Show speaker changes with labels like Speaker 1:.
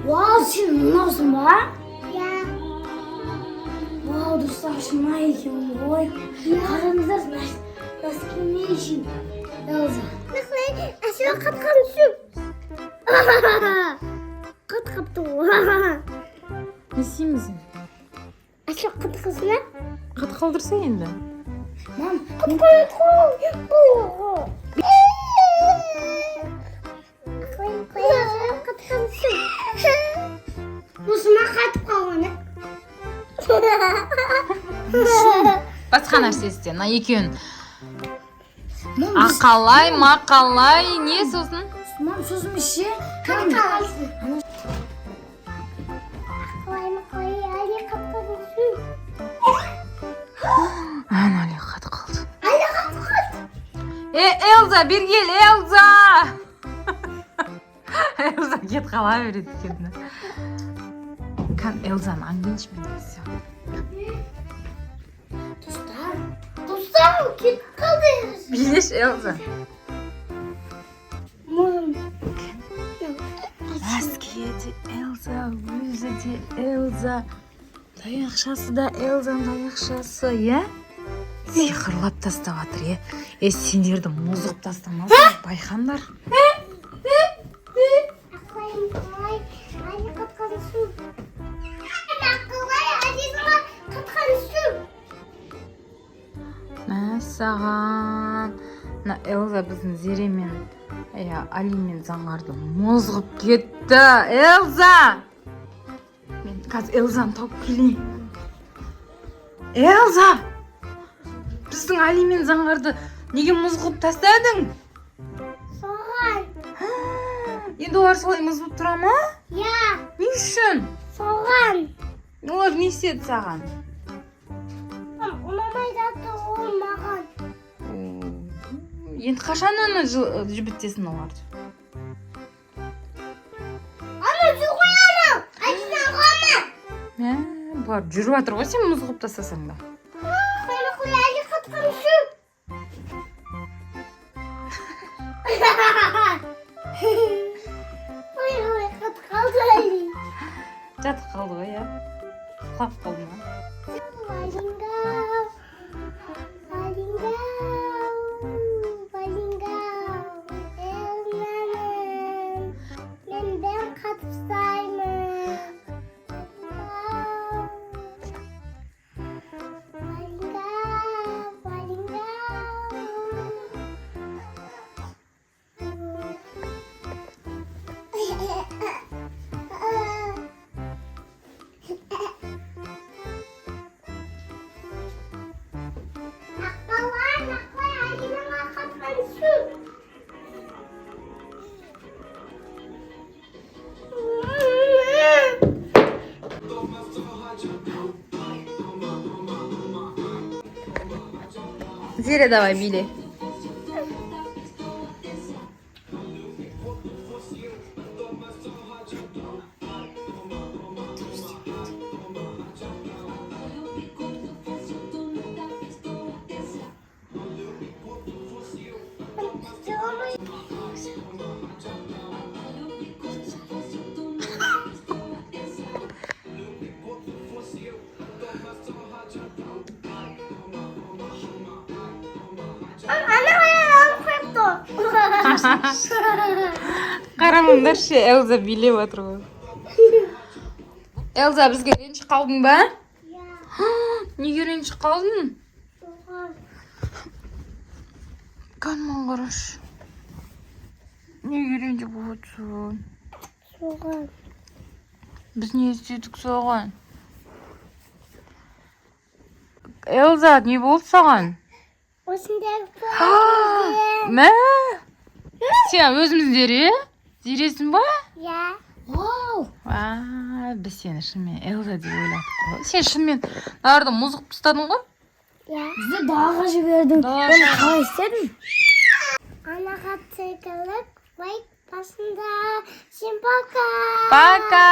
Speaker 1: Vau, sen mınavsın ba?
Speaker 2: Ya.
Speaker 1: Vau, dostlar şuna ekim oy. Karınızlar nasıl ne işin? Elza.
Speaker 2: Nakle aşağı kat kalmışım. Kat kaptım.
Speaker 3: Не істеймізің?
Speaker 2: Aşağı kat kızına.
Speaker 3: Қат қалдырса енді.
Speaker 1: Mam,
Speaker 2: Kat kalmışım. Kat kalmışım. Musuma kat kalmışım.
Speaker 3: Басқа нәрсе істе. Мына екеуін
Speaker 1: mam
Speaker 3: ақалай, мақалай, не сосын?
Speaker 1: mam sözüm işi.
Speaker 2: Kat kalmışım. Koy, Ali kat kalmışım.
Speaker 3: Анали қат қалды.
Speaker 2: Ali kat kalmışım.
Speaker 3: Элза, бері кел, Элза! Элза кет қала береді екен. Элзаны аңденші мен десе.
Speaker 1: Dostlar.
Speaker 2: Dostlar kit kaldı.
Speaker 3: Билеш, Элза.
Speaker 2: Mum.
Speaker 3: Әскеді Элза, өзі де Элза. Таяқшасы да Элзаның таяқшасы, е? Сиқырлап тастап жатыр, е? Сендерді мұзғып тастамасын, байқаңдар.
Speaker 2: Koy, Ali kat kalmışım. Ali sana kat kalmışım.
Speaker 3: Мәссаған. Мына Элза біздің Зеремен, Алимен заңғарды мұзғып кетті. Элза! Мен қазір Элзаны тауып келейін. Элза! Біздің Алимен заңғарды неге мұзғып тастадың?
Speaker 2: Soğan.
Speaker 3: Енді олар солай мұзғып тұра ма?
Speaker 2: Ya.
Speaker 3: Не үшін?
Speaker 2: Soğan.
Speaker 3: Олар не істеді саған?
Speaker 2: Unamay da olmagan.
Speaker 3: Енді қашан оны жібітесің оларды?
Speaker 2: Ama zuğuyanım. Acına kalma.
Speaker 3: Бұлар жүріп жатыр ғой сен мұзғып тастасаң да.
Speaker 2: Koy, Ali kat kalmışım. Koy, kat kaldı Ali.
Speaker 3: Жатып қалды ғой, иә? Құлап қалды ма?
Speaker 2: Balinga, balinga, balinga, elmanım, benden katıp saymam. Balinga, balinga. Nakla, Ali bana katmalısın.
Speaker 3: Зере, давай, били. Қараңдаршы, Элза билеп отыр ғой. Элза, бізге ренжіп қалдың ба? Неге ренжіп қалдың? Қанман қарашы. Неге ренжіп отырсың?
Speaker 2: Soğan.
Speaker 3: Біз не істедік соған? Элза, не болды саған?
Speaker 2: Osundaki
Speaker 3: Мә? Сен өзіміздері? Зересің ба?
Speaker 2: Ya.
Speaker 1: Vau.
Speaker 3: Біз сені шынымен Элза деп ойладық қой. Сен шынымен нарды мұзғып тастадың ғой?
Speaker 2: Ya.
Speaker 1: Bizi dağa жібердің.
Speaker 3: Dağa.
Speaker 1: Onu қалай істедің?
Speaker 2: Anaga tıkılık. Like basında. Şimdi пока.
Speaker 3: Пока!